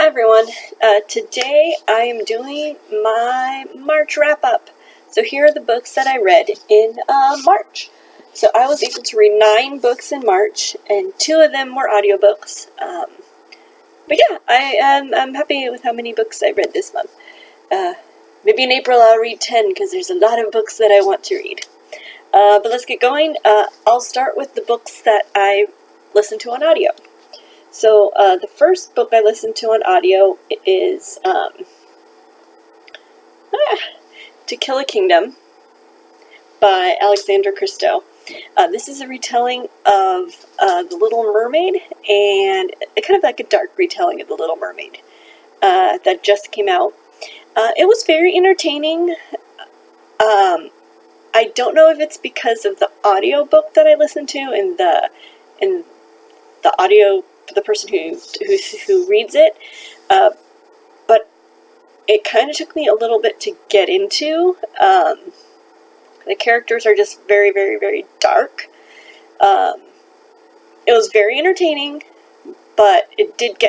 Hi everyone, today I am doing my March wrap-up. So here are the books that I read in March. So I was able to read 9 books in March, and 2 of them were audiobooks. But yeah, I'm happy with how many books I read this month. Maybe in April I'll read 10 because there's a lot of books that I want to read. But let's get going. I'll start with the books that I listened to on audio. So the first book I listened to on audio is To Kill a Kingdom by Alexandra Christou. This is a retelling of The Little Mermaid, and kind of like a dark retelling of The Little Mermaid that just came out. It was very entertaining. I don't know if it's because of the audio book that I listened to and the audio, the person who reads it, but it kind of took me a little bit to get into. The characters are just very, very, very dark. It was very entertaining, but it did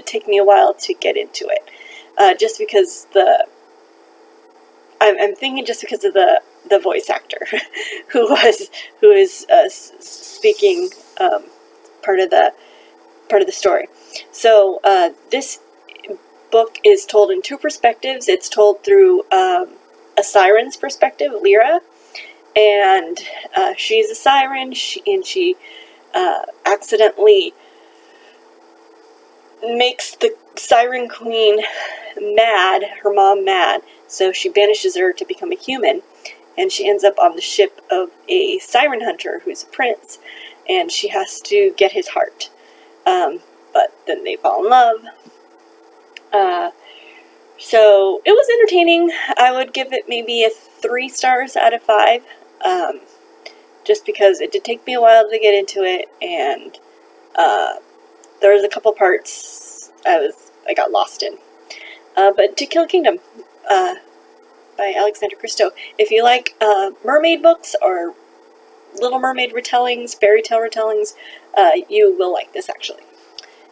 take me a while to get into it, just because I'm thinking just because of the voice actor who is speaking part of the story. So this book is told in 2 perspectives. It's told through a siren's perspective, Lyra, and she's a siren, and she accidentally makes the siren queen mad, her mom mad, so she banishes her to become a human, and she ends up on the ship of a siren hunter who's a prince, and she has to get his heart. But then they fall in love. So it was entertaining. I would give it maybe a 3 stars out of 5, just because it did take me a while to get into it, and there was a couple parts I got lost in. But To Kill a Kingdom by Alexandra Christou. If you like mermaid books or Little Mermaid retellings, fairy tale retellings, you will like this actually.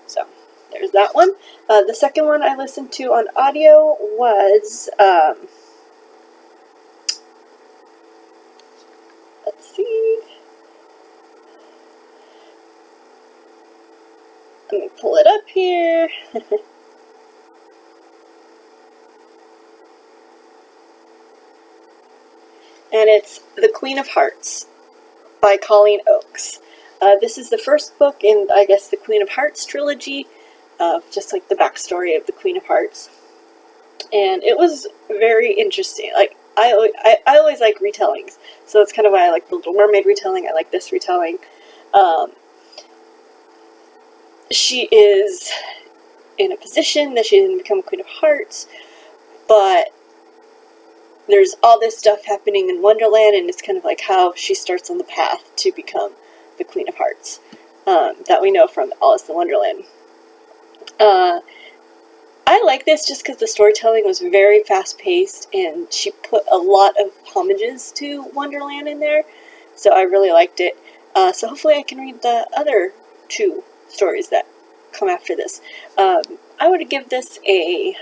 So there's that one. The second one I listened to on audio was, let's see, let me pull it up here. And it's The Queen of Hearts by Colleen Oakes. This is the first book in, I guess, the Queen of Hearts trilogy, just like the backstory of the Queen of Hearts. And it was very interesting. Like, I always like retellings, so that's kind of why I like the Little Mermaid retelling. I like this retelling. She is in a position that she's going to become Queen of Hearts, but there's all this stuff happening in Wonderland, and it's kind of like how she starts on the path to become the Queen of Hearts, that we know from Alice in Wonderland. I like this just because the storytelling was very fast-paced, and she put a lot of homages to Wonderland in there, so I really liked it. So hopefully I can read the other 2 stories that come after this. I would give this a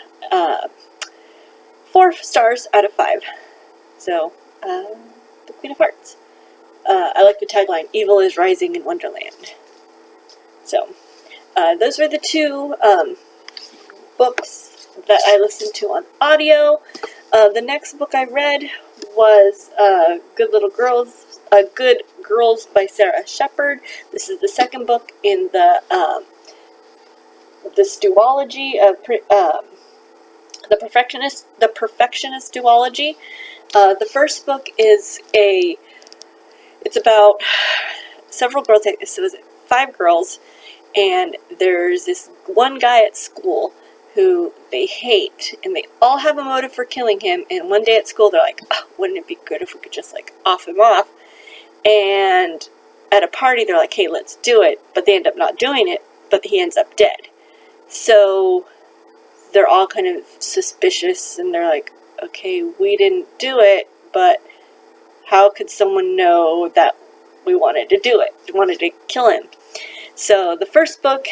4 stars out of 5. So, The Queen of Hearts. I like the tagline, "Evil is rising in Wonderland." So, those were the 2 books that I listened to on audio. The next book I read was Good Girls by Sarah Shepard. This is the second book in this duology of the Perfectionist duology. The first book is it's about several girls. So it was 5 girls, and there's this one guy at school who they hate, and they all have a motive for killing him. And one day at school, they're like, "Oh, wouldn't it be good if we could just like off him off?" And at a party, they're like, "Hey, let's do it," but they end up not doing it. But he ends up dead. So they're all kind of suspicious, and they're like, "Okay, we didn't do it, but how could someone know that we wanted to do it? We wanted to kill him?" So the first book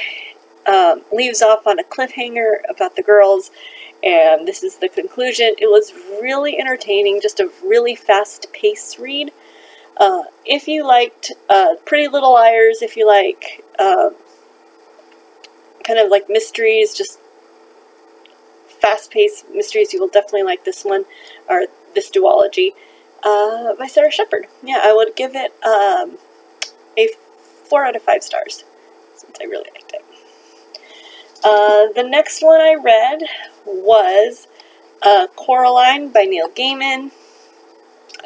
leaves off on a cliffhanger about the girls, and this is the conclusion. It was really entertaining, just a really fast-paced read. If you liked Pretty Little Liars, if you like kind of like mysteries, just fast-paced mysteries, you will definitely like this one, or this duology, by Sarah Shepard. Yeah, I would give it a 4 out of 5 stars, since I really liked it. The next one I read was Coraline by Neil Gaiman.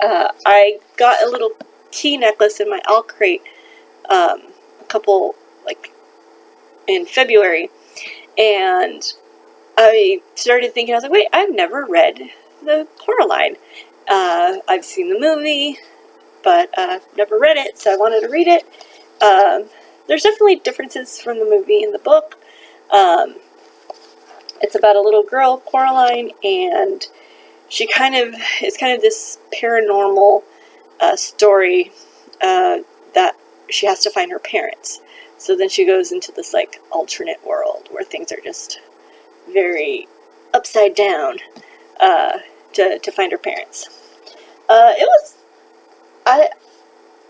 I got a little key necklace in my owl crate a couple, like, in February, and I started thinking, I was like, wait, I've never read the Coraline. I've seen the movie, but never read it, so I wanted to read it. There's definitely differences from the movie and the book. It's about a little girl, Coraline, and she it's kind of this paranormal story that she has to find her parents. So then she goes into this like alternate world where things are just very upside down to find her parents.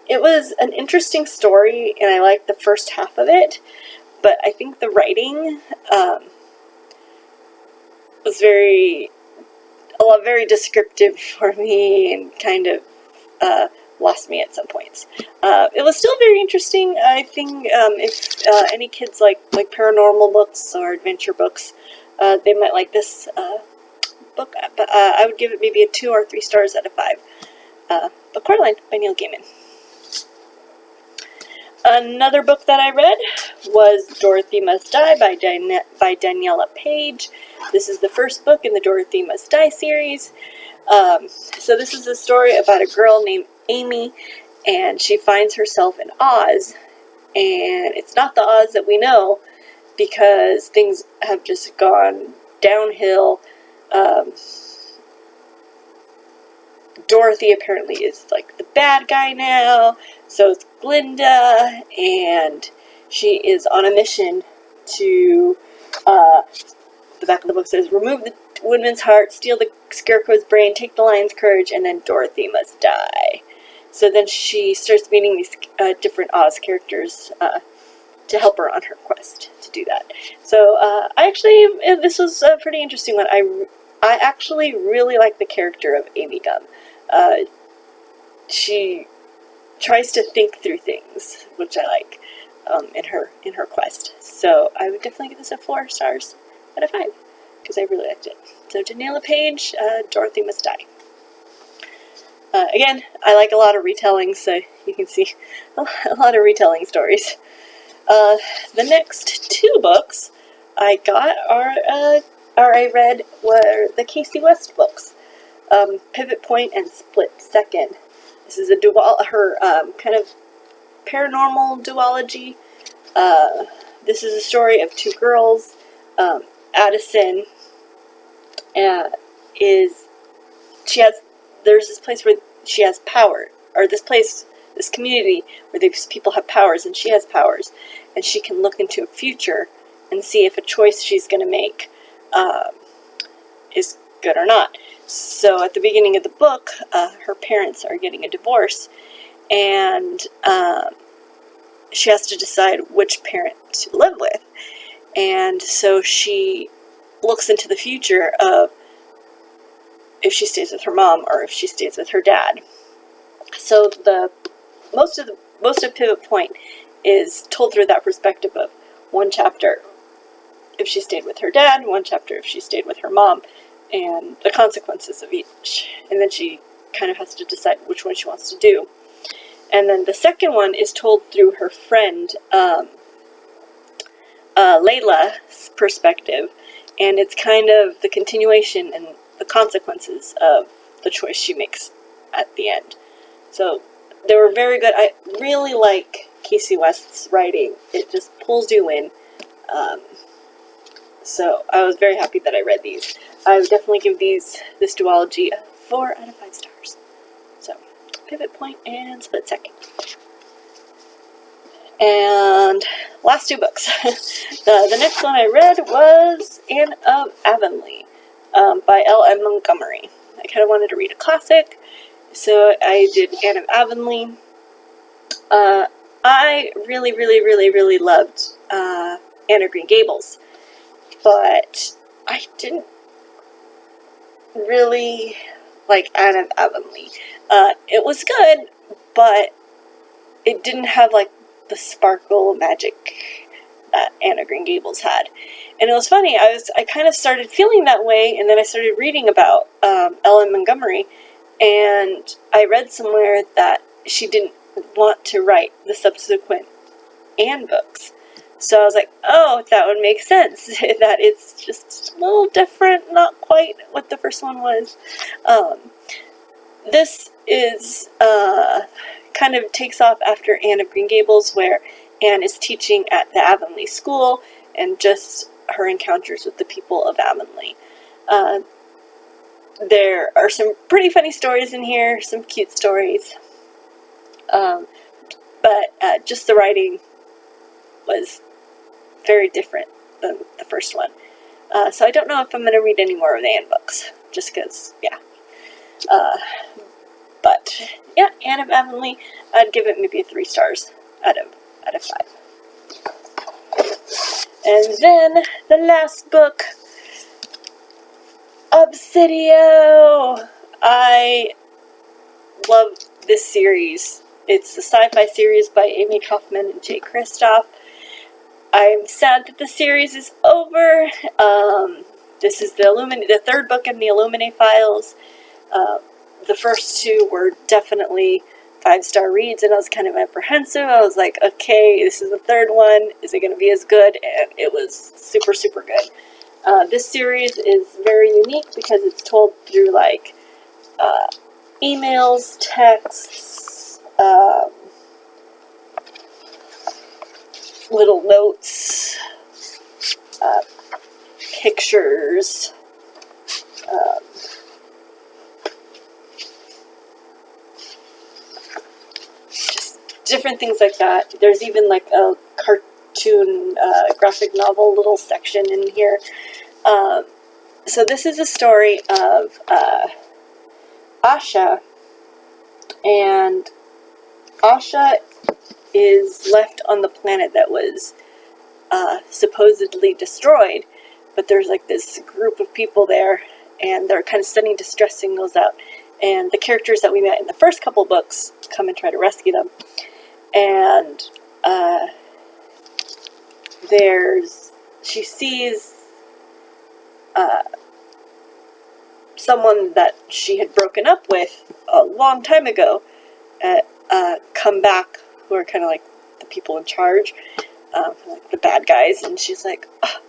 It was an interesting story, and I liked the first half of it, but I think the writing was very descriptive for me, and kind of lost me at some points. It was still very interesting. I think if any kids like paranormal books or adventure books, they might like this book. But I would give it maybe a 2 or 3 stars out of 5. But Coraline by Neil Gaiman. Another book that I read was Dorothy Must Die by Daniela Page. This is the first book in the Dorothy Must Die series. So this is a story about a girl named Amy, and she finds herself in Oz, and it's not the Oz that we know, because things have just gone downhill. Dorothy apparently is like the bad guy now, so it's Glinda, and she is on a mission to, the back of the book says, remove the woodman's heart, steal the scarecrow's brain, take the lion's courage, and then Dorothy must die. So then she starts meeting these different Oz characters to help her on her quest to do that. So this was a pretty interesting one. I actually really like the character of Amy Gum. She tries to think through things, which I like, in her quest. So I would definitely give this a 4 stars out of 5, because I really liked it. So Daniela Page, Dorothy Must Die. Again, I like a lot of retellings, so you can see a lot of retelling stories. The next 2 books I got I read were the Casey West books, Pivot Point and Split Second. This is her kind of paranormal duology. This is a story of 2 girls. Addison there's this place where she has power, or this community where these people have powers, and she has powers, and she can look into a future and see if a choice she's going to make is good or not. So at the beginning of the book, her parents are getting a divorce, and she has to decide which parent to live with. And so she looks into the future of if she stays with her mom or if she stays with her dad. So most of Pivot Point is told through that perspective of one chapter if she stayed with her dad, one chapter if she stayed with her mom, and the consequences of each. And then she kind of has to decide which one she wants to do. And then the second one is told through her friend Layla's perspective, and it's kind of the continuation and the consequences of the choice she makes at the end. So they were very good. I really like Casey West's writing. It just pulls you in. So I was very happy that I read these. I would definitely give this duology a 4 out of 5 stars. So Pivot Point and Split Second. And last 2 books. The next one I read was Anne of Avonlea by L.M. Montgomery. I kind of wanted to read a classic, so I did Anne of Avonlea. I really loved Anne of Green Gables, but I didn't really like Anne of Avonlea. It was good, but it didn't have like the sparkle magic that Anne of Green Gables had. And it was funny, I kind of started feeling that way, and then I started reading about Ellen Montgomery, and I read somewhere that she didn't want to write the subsequent Anne books. So I was like, oh, that would make sense, that it's just a little different, not quite what the first one was. This is kind of takes off after Anne of Green Gables, where Anne is teaching at the Avonlea School, and just her encounters with the people of Avonlea. There are some pretty funny stories in here, some cute stories, but just the writing was very different than the first one. So I don't know if I'm going to read any more of the Anne books, just because, yeah. But yeah, Anne of Avonlea, I'd give it maybe 3 stars out of 5. And then the last book, Obsidio. I love this series. It's the sci-fi series by Amy Kaufman and Jay Kristoff. I'm sad that the series is over. This is the 3rd book in the Illuminate Files. The first 2 were definitely 5-star reads, and I was kind of apprehensive. I was like, okay, this is the 3rd one. Is it going to be as good? And it was super, super good. This series is very unique because it's told through like emails, texts, little notes, pictures, just different things like that. There's even like a cartoon, graphic novel little section in here. So this is a story of Asha, and Asha is left on the planet that was supposedly destroyed, but there's like this group of people there, and they're kind of sending distress signals out, and the characters that we met in the first couple books come and try to rescue them. And she sees someone that she had broken up with a long time ago come back, who are kind of like the people in charge, like the bad guys, and she's like, oh,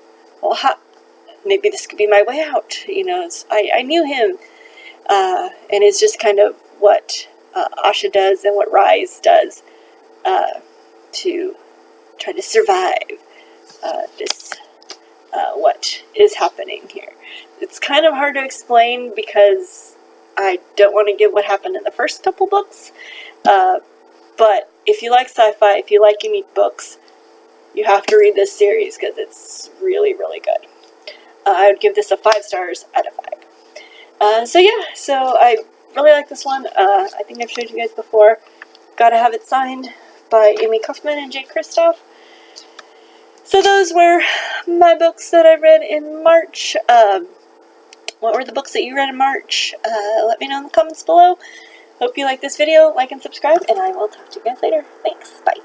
well, maybe this could be my way out, I knew him, and it's just kind of what Asha does and what Rise does to try to survive this what is happening here. It's kind of hard to explain because I don't want to give what happened in the first couple books, but if you like sci-fi, if you like unique books, you have to read this series because it's really, really good. I would give this a 5 stars out of 5. So I really like this one. I think I've showed you guys before. Gotta have it signed by Amy Kaufman and Jay Kristoff. So those were my books that I read in March. What were the books that you read in March? Let me know in the comments below. Hope you like this video. Like and subscribe, and I will talk to you guys later. Thanks. Bye.